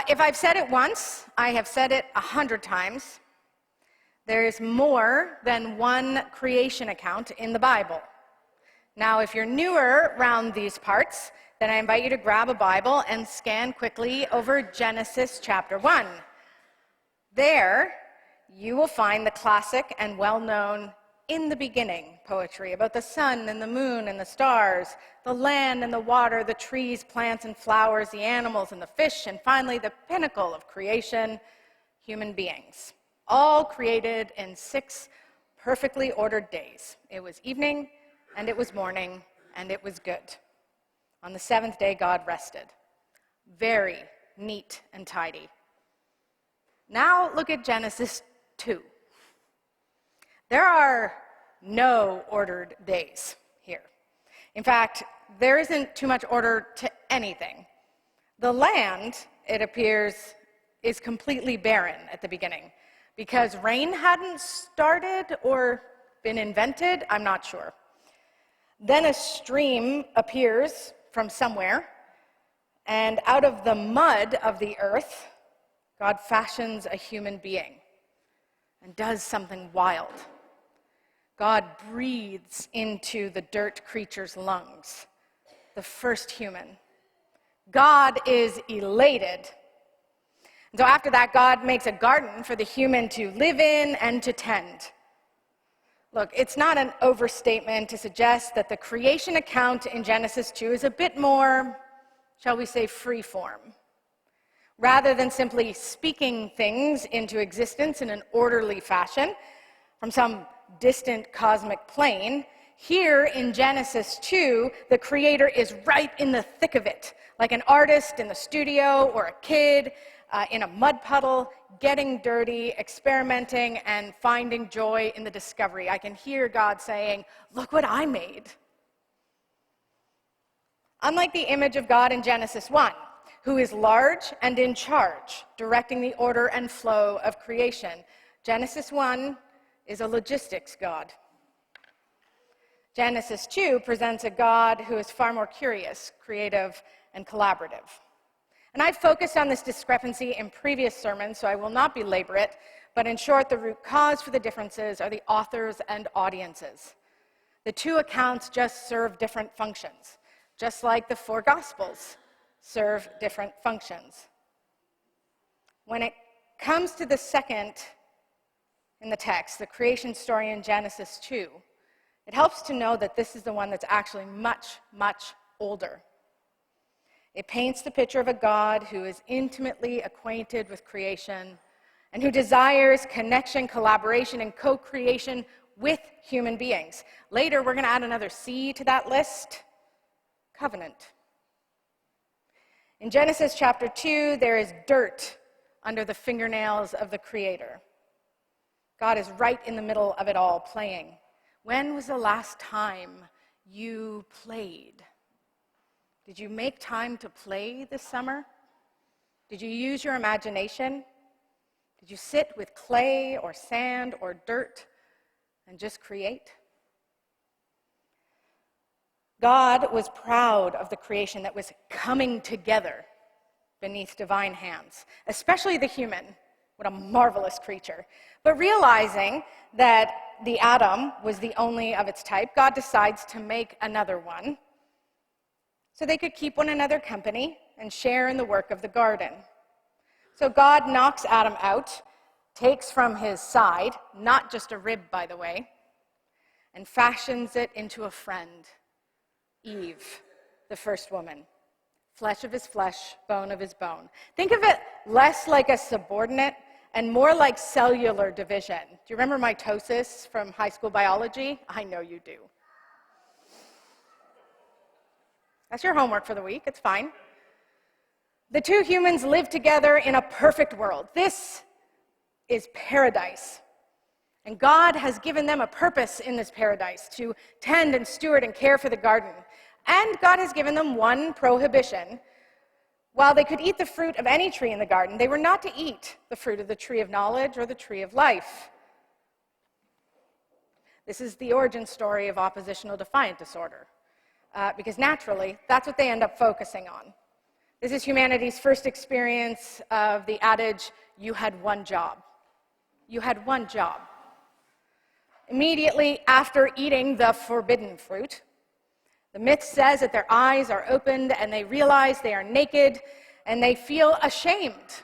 If I've said it once, I have said it 100 times. There is more than one creation account in the Bible. Now, if you're newer around these parts, then I invite you to grab a Bible and scan quickly over Genesis chapter 1. There, you will find the classic and well-known "In the beginning" poetry about the sun and the moon and the stars, the land and the water, the trees, plants and flowers, the animals and the fish, and finally the pinnacle of creation, human beings, all created in 6 perfectly ordered days. It was evening, and it was morning, and it was good. On the 7th day, God rested. Very neat and tidy. Now look at Genesis 2. There are no ordered days here. In fact, there isn't too much order to anything. The land, it appears, is completely barren at the beginning because rain hadn't started or been invented, I'm not sure. Then a stream appears from somewhere, and out of the mud of the earth, God fashions a human being and does something wild. God breathes into the dirt creature's lungs, the first human. God is elated. And so after that, God makes a garden for the human to live in and to tend. Look, it's not an overstatement to suggest that the creation account in Genesis 2 is a bit more, shall we say, free-form. Rather than simply speaking things into existence in an orderly fashion from some distant cosmic plane, here in Genesis 2, the Creator is right in the thick of it, like an artist in the studio or a kid in a mud puddle, getting dirty, experimenting, and finding joy in the discovery. I can hear God saying, "Look what I made." Unlike the image of God in Genesis 1, who is large and in charge, directing the order and flow of creation, Genesis 1 is a logistics God. Genesis 2 presents a God who is far more curious, creative, and collaborative. And I've focused on this discrepancy in previous sermons, so I will not belabor it, but in short, the root cause for the differences are the authors and audiences. The 2 accounts just serve different functions, just like the 4 Gospels serve different functions. When it comes to the second in the text, the creation story in Genesis 2, it helps to know that this is the one that's actually much, much older. It paints the picture of a God who is intimately acquainted with creation and who desires connection, collaboration, and co-creation with human beings. Later, we're going to add another C to that list: covenant. In Genesis chapter 2, there is dirt under the fingernails of the Creator. God is right in the middle of it all, playing. When was the last time you played? Did you make time to play this summer? Did you use your imagination? Did you sit with clay or sand or dirt and just create? God was proud of the creation that was coming together beneath divine hands, especially the human. What a marvelous creature. But realizing that the atom was the only of its type, God decides to make another one so they could keep one another company and share in the work of the garden. So God knocks Adam out, takes from his side, not just a rib, by the way, and fashions it into a friend, Eve, the first woman. Flesh of his flesh, bone of his bone. Think of it less like a subordinate and more like cellular division. Do you remember mitosis from high school biology? I know you do. That's your homework for the week. It's fine. The 2 humans live together in a perfect world. This is paradise. And God has given them a purpose in this paradise, to tend and steward and care for the garden. And God has given them one prohibition. While they could eat the fruit of any tree in the garden, they were not to eat the fruit of the tree of knowledge or the tree of life. This is the origin story of oppositional defiant disorder, because naturally, that's what they end up focusing on. This is humanity's first experience of the adage, you had one job. You had one job. Immediately after eating the forbidden fruit, the myth says that their eyes are opened and they realize they are naked and they feel ashamed.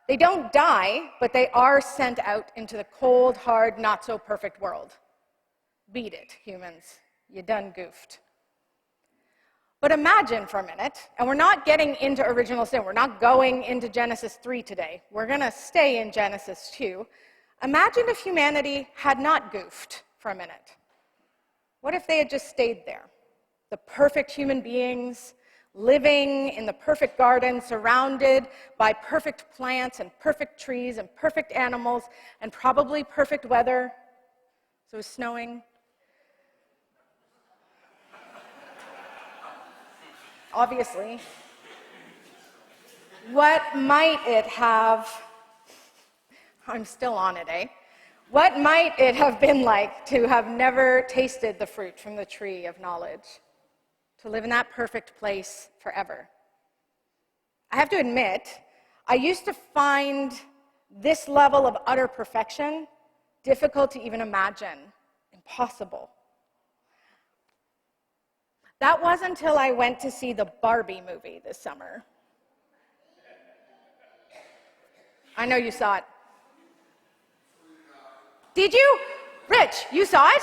They don't die, but they are sent out into the cold, hard, not-so-perfect world. Beat it, humans. You done goofed. But imagine for a minute, and we're not getting into original sin. We're not going into Genesis 3 today. We're going to stay in Genesis 2. Imagine if humanity had not goofed for a minute. What if they had just stayed there? The perfect human beings, living in the perfect garden, surrounded by perfect plants and perfect trees and perfect animals and probably perfect weather. So it was snowing. Obviously. What might it have, I'm still on it, eh? What might it have been like to have never tasted the fruit from the tree of knowledge? To live in that perfect place forever. I have to admit, I used to find this level of utter perfection difficult to even imagine, impossible. That wasn't until I went to see the Barbie movie this summer. I know you saw it. Did you? Rich, you saw it?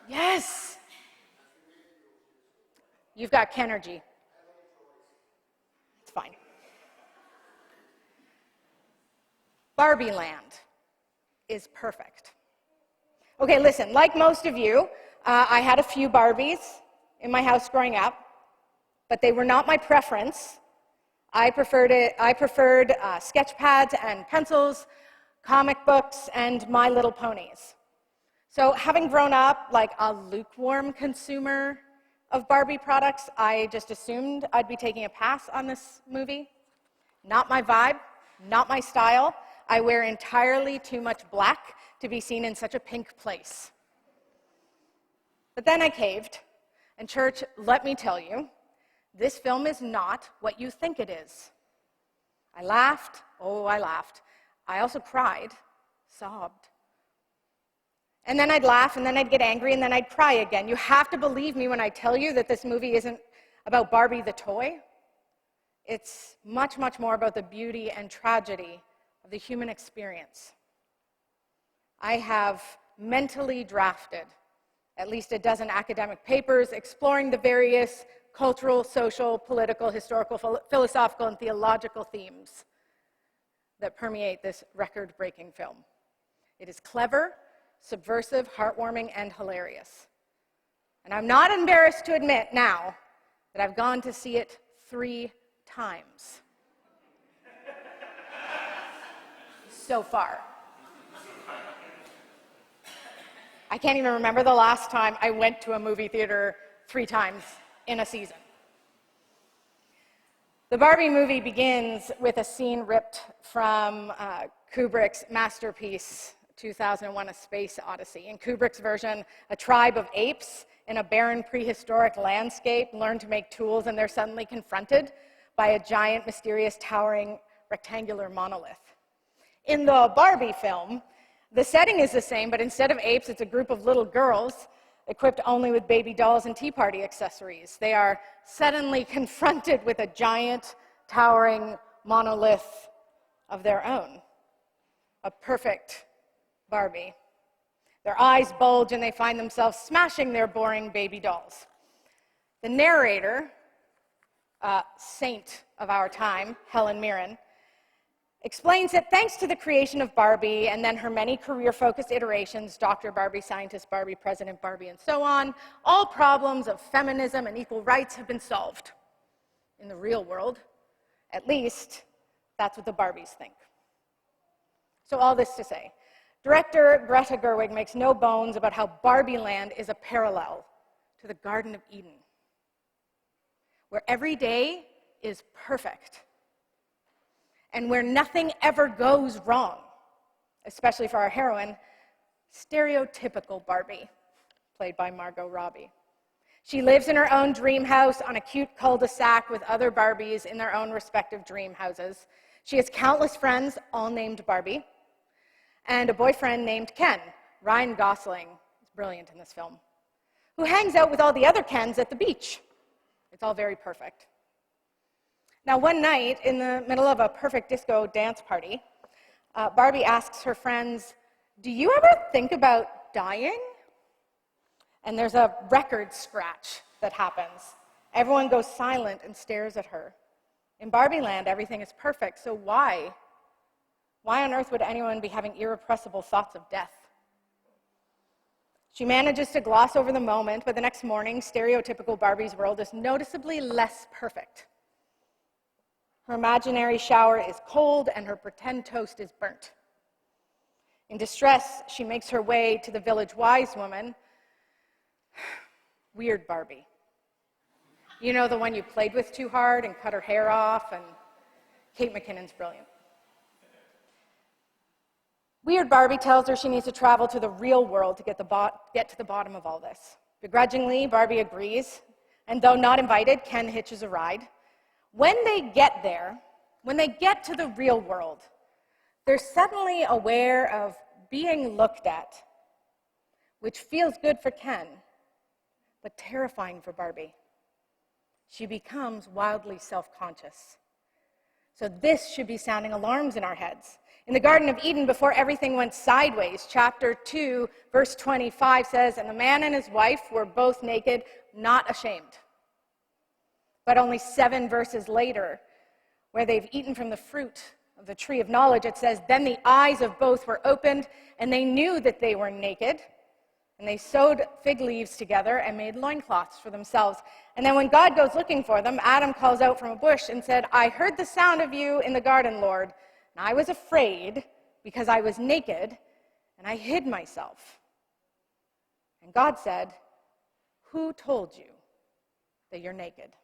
Yes. You've got Kenergy. It's fine. Barbie Land is perfect. Okay, listen, like most of you, I had a few Barbies in my house growing up, but they were not my preference. I preferred sketch pads and pencils, comic books, and My Little Ponies. So having grown up like a lukewarm consumer of Barbie products, I just assumed I'd be taking a pass on this movie. Not my vibe, not my style. I wear entirely too much black to be seen in such a pink place. But then I caved, and church, let me tell you, this film is not what you think it is. I laughed, I laughed. I also cried, sobbed. And then I'd laugh, and then I'd get angry, and then I'd cry again. You have to believe me when I tell you that this movie isn't about Barbie the toy. It's much, much more about the beauty and tragedy of the human experience. I have mentally drafted at least a dozen academic papers exploring the various cultural, social, political, historical, philosophical, and theological themes that permeate this record-breaking film. It is clever, subversive, heartwarming, and hilarious. And I'm not embarrassed to admit now that I've gone to see it 3 times. So far. I can't even remember the last time I went to a movie theater 3 times in a season. The Barbie movie begins with a scene ripped from Kubrick's masterpiece, 2001: A Space Odyssey. In Kubrick's version, a tribe of apes in a barren prehistoric landscape learn to make tools, and they're suddenly confronted by a giant, mysterious, towering, rectangular monolith. In the Barbie film, the setting is the same, but instead of apes, it's a group of little girls equipped only with baby dolls and tea party accessories. They are suddenly confronted with a giant, towering monolith of their own, a perfect Barbie. Their eyes bulge and they find themselves smashing their boring baby dolls. The narrator, saint of our time, Helen Mirren, explains that thanks to the creation of Barbie and then her many career-focused iterations, Dr. Barbie, Scientist Barbie, President Barbie, and so on, all problems of feminism and equal rights have been solved. In the real world, at least, that's what the Barbies think. So all this to say, director Greta Gerwig makes no bones about how Barbie Land is a parallel to the Garden of Eden, where every day is perfect, and where nothing ever goes wrong, especially for our heroine, stereotypical Barbie, played by Margot Robbie. She lives in her own dream house on a cute cul-de-sac with other Barbies in their own respective dream houses. She has countless friends, all named Barbie, and a boyfriend named Ken. Ryan Gosling is brilliant in this film, who hangs out with all the other Kens at the beach. It's all very perfect. Now, one night, in the middle of a perfect disco dance party, Barbie asks her friends, "Do you ever think about dying?" And there's a record scratch that happens. Everyone goes silent and stares at her. In Barbie land, everything is perfect, so why? Why on earth would anyone be having irrepressible thoughts of death? She manages to gloss over the moment, but the next morning, stereotypical Barbie's world is noticeably less perfect. Her imaginary shower is cold, and her pretend toast is burnt. In distress, she makes her way to the village wise woman. Weird Barbie. You know, the one you played with too hard and cut her hair off, and Kate McKinnon's brilliant. Weird Barbie tells her she needs to travel to the real world to get to the bottom of all this. Begrudgingly, Barbie agrees, and though not invited, Ken hitches a ride. When they get there, when they get to the real world, they're suddenly aware of being looked at, which feels good for Ken, but terrifying for Barbie. She becomes wildly self-conscious. So this should be sounding alarms in our heads. In the Garden of Eden, before everything went sideways, chapter 2, verse 25 says, "And the man and his wife were both naked, not ashamed." But only 7 verses later, where they've eaten from the fruit of the tree of knowledge, it says, "Then the eyes of both were opened, and they knew that they were naked. And they sewed fig leaves together and made loincloths for themselves." And then when God goes looking for them, Adam calls out from a bush and said, "I heard the sound of you in the garden, Lord, and I was afraid because I was naked, and I hid myself." And God said, "Who told you that you're naked?"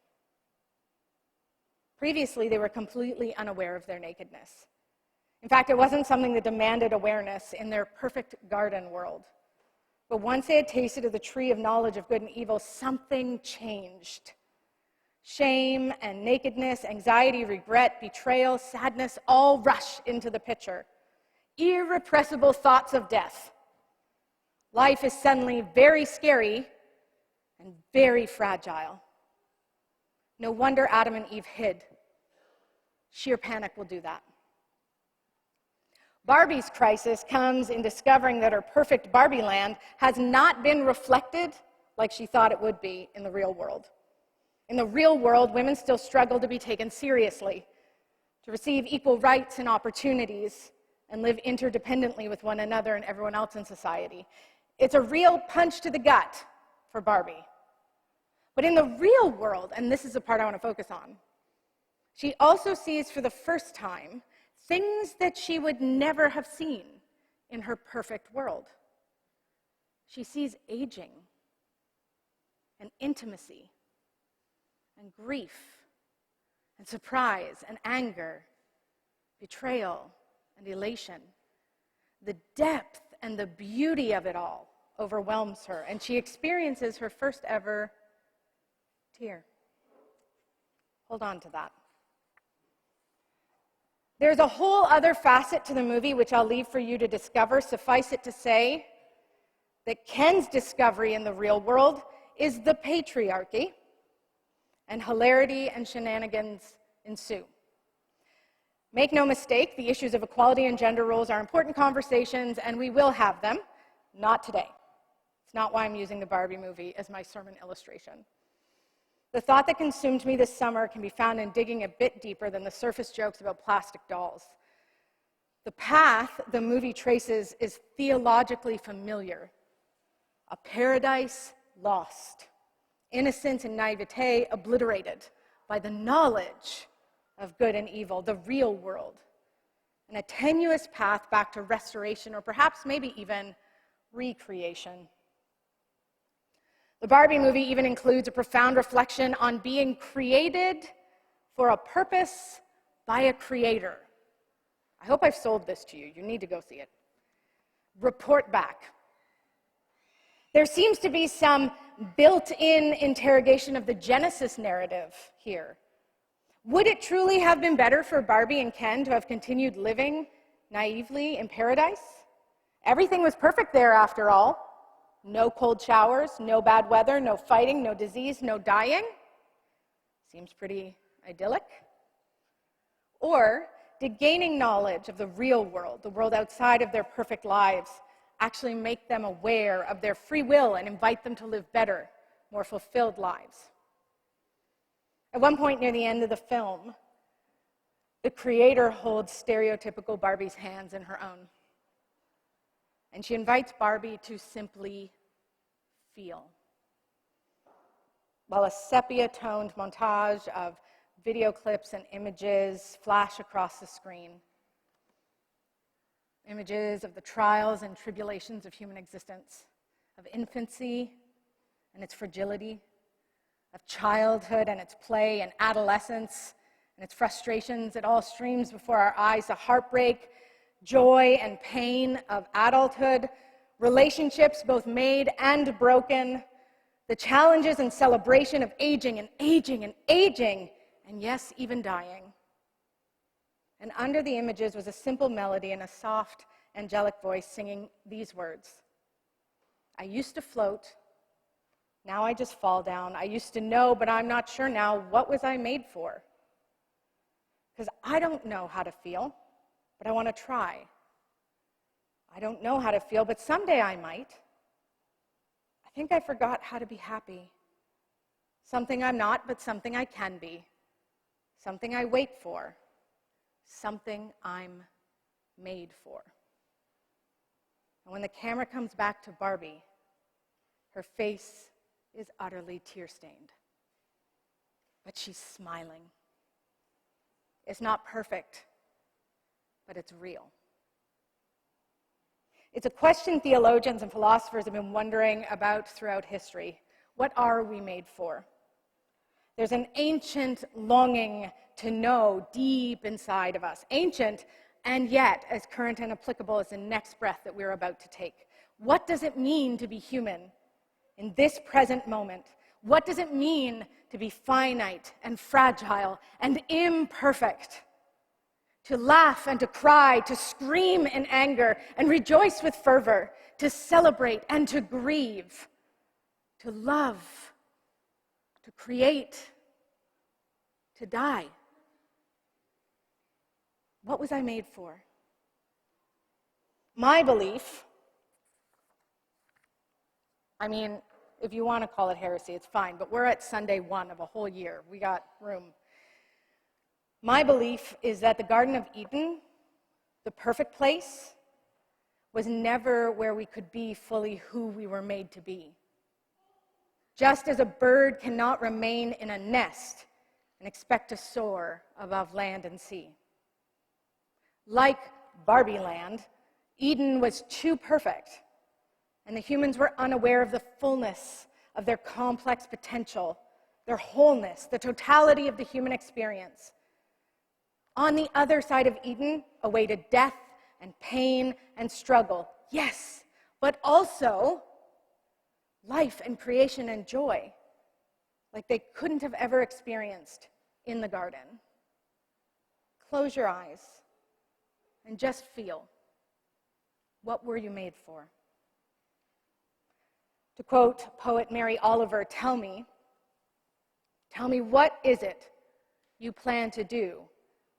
Previously, they were completely unaware of their nakedness. In fact, it wasn't something that demanded awareness in their perfect garden world. But once they had tasted of the tree of knowledge of good and evil, something changed. Shame and nakedness, anxiety, regret, betrayal, sadness all rush into the picture. Irrepressible thoughts of death. Life is suddenly very scary and very fragile. No wonder Adam and Eve hid. Sheer panic will do that. Barbie's crisis comes in discovering that her perfect Barbie land has not been reflected like she thought it would be in the real world. In the real world, women still struggle to be taken seriously, to receive equal rights and opportunities, and live interdependently with one another and everyone else in society. It's a real punch to the gut for Barbie. But in the real world, and this is the part I want to focus on, she also sees for the first time things that she would never have seen in her perfect world. She sees aging and intimacy and grief and surprise and anger, betrayal and elation. The depth and the beauty of it all overwhelms her, and she experiences her first ever tear. Hold on to that. There's a whole other facet to the movie which I'll leave for you to discover. Suffice it to say that Ken's discovery in the real world is the patriarchy, and hilarity and shenanigans ensue. Make no mistake, the issues of equality and gender roles are important conversations, and we will have them. Not today. It's not why I'm using the Barbie movie as my sermon illustration. The thought that consumed me this summer can be found in digging a bit deeper than the surface jokes about plastic dolls. The path the movie traces is theologically familiar. A paradise lost. Innocence and naivete obliterated by the knowledge of good and evil, the real world. And a tenuous path back to restoration, or perhaps maybe even recreation. The Barbie movie even includes a profound reflection on being created for a purpose by a creator. I hope I've sold this to you. You need to go see it. Report back. There seems to be some built-in interrogation of the Genesis narrative here. Would it truly have been better for Barbie and Ken to have continued living naively in paradise? Everything was perfect there after all. No cold showers, no bad weather, no fighting, no disease, no dying. Seems pretty idyllic. Or did gaining knowledge of the real world, the world outside of their perfect lives, actually make them aware of their free will and invite them to live better, more fulfilled lives? At one point near the end of the film, the creator holds stereotypical Barbie's hands in her own. And she invites Barbie to simply feel. While a sepia-toned montage of video clips and images flash across the screen. Images of the trials and tribulations of human existence, of infancy and its fragility, of childhood and its play, and adolescence and its frustrations. It all streams before our eyes, the heartbreak, joy, and pain of adulthood, relationships both made and broken, the challenges and celebration of aging and aging and aging, and yes, even dying. And under the images was a simple melody and a soft, angelic voice singing these words: I used to float, now I just fall down. I used to know, but I'm not sure now, what was I made for? Because I don't know how to feel, but I want to try. I don't know how to feel, but someday I might. I think I forgot how to be happy. Something I'm not, but something I can be. Something I wait for. Something I'm made for. And when the camera comes back to Barbie, her face is utterly tear-stained. But she's smiling. It's not perfect, but it's real. It's a question theologians and philosophers have been wondering about throughout history. What are we made for? There's an ancient longing to know deep inside of us. Ancient, and yet as current and applicable as the next breath that we're about to take. What does it mean to be human in this present moment? What does it mean to be finite and fragile and imperfect? To laugh and to cry, to scream in anger and rejoice with fervor, to celebrate and to grieve, to love, to create, to die. What was I made for? My belief, if you want to call it heresy, it's fine, but we're at Sunday 1 of a whole year. We got room. My belief is that the Garden of Eden, the perfect place, was never where we could be fully who we were made to be. Just as a bird cannot remain in a nest and expect to soar above land and sea. Like Barbie Land, Eden was too perfect, and the humans were unaware of the fullness of their complex potential, their wholeness, the totality of the human experience. On the other side of Eden awaited death and pain and struggle, yes, but also life and creation and joy, like they couldn't have ever experienced in the garden. Close your eyes and just feel. What were you made for? To quote poet Mary Oliver, tell me, what is it you plan to do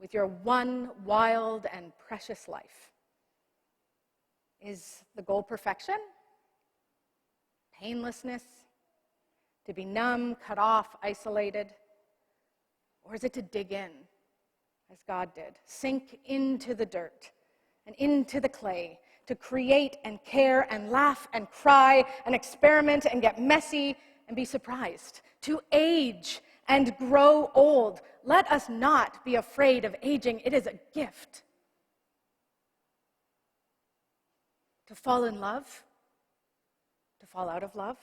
with your one wild and precious life? Is the goal perfection? Painlessness? To be numb, cut off, isolated? Or is it to dig in, as God did? Sink into the dirt and into the clay, to create and care and laugh and cry and experiment and get messy and be surprised, to age and grow old. Let us not be afraid of aging. It is a gift. To fall in love, to fall out of love,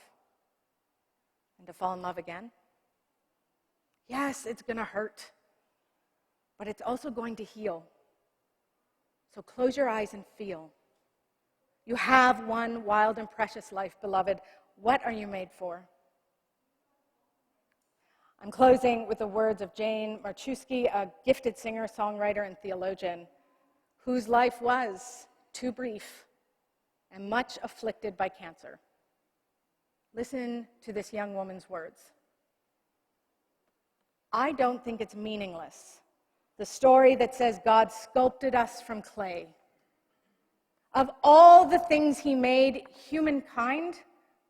and to fall in love again. Yes, it's going to hurt, but it's also going to heal. So close your eyes and feel. You have one wild and precious life, beloved. What are you made for? I'm closing with the words of Jane Marczewski, a gifted singer, songwriter, and theologian, whose life was too brief and much afflicted by cancer. Listen to this young woman's words. I don't think it's meaningless, the story that says God sculpted us from clay. Of all the things he made, humankind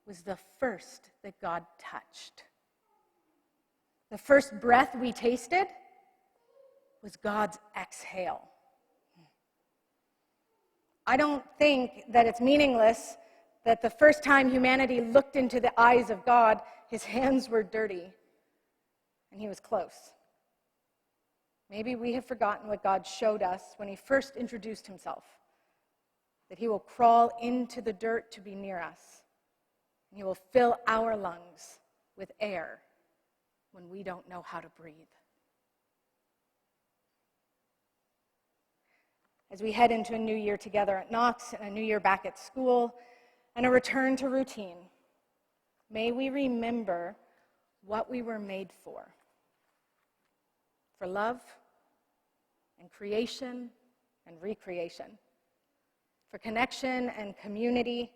was the first that God touched. The first breath we tasted was God's exhale. I don't think that it's meaningless that the first time humanity looked into the eyes of God, his hands were dirty and he was close. Maybe we have forgotten what God showed us when he first introduced himself, that he will crawl into the dirt to be near us, and he will fill our lungs with air when we don't know how to breathe. As we head into a new year together at Knox and a new year back at school and a return to routine, may we remember what we were made for love and creation and recreation, for connection and community,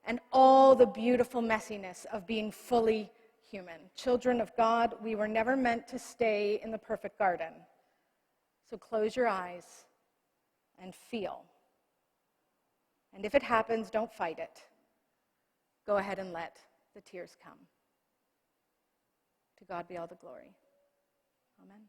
and all the beautiful messiness of being fully human. Children of God, we were never meant to stay in the perfect garden. So close your eyes and feel. And if it happens, don't fight it. Go ahead and let the tears come. To God be all the glory. Amen.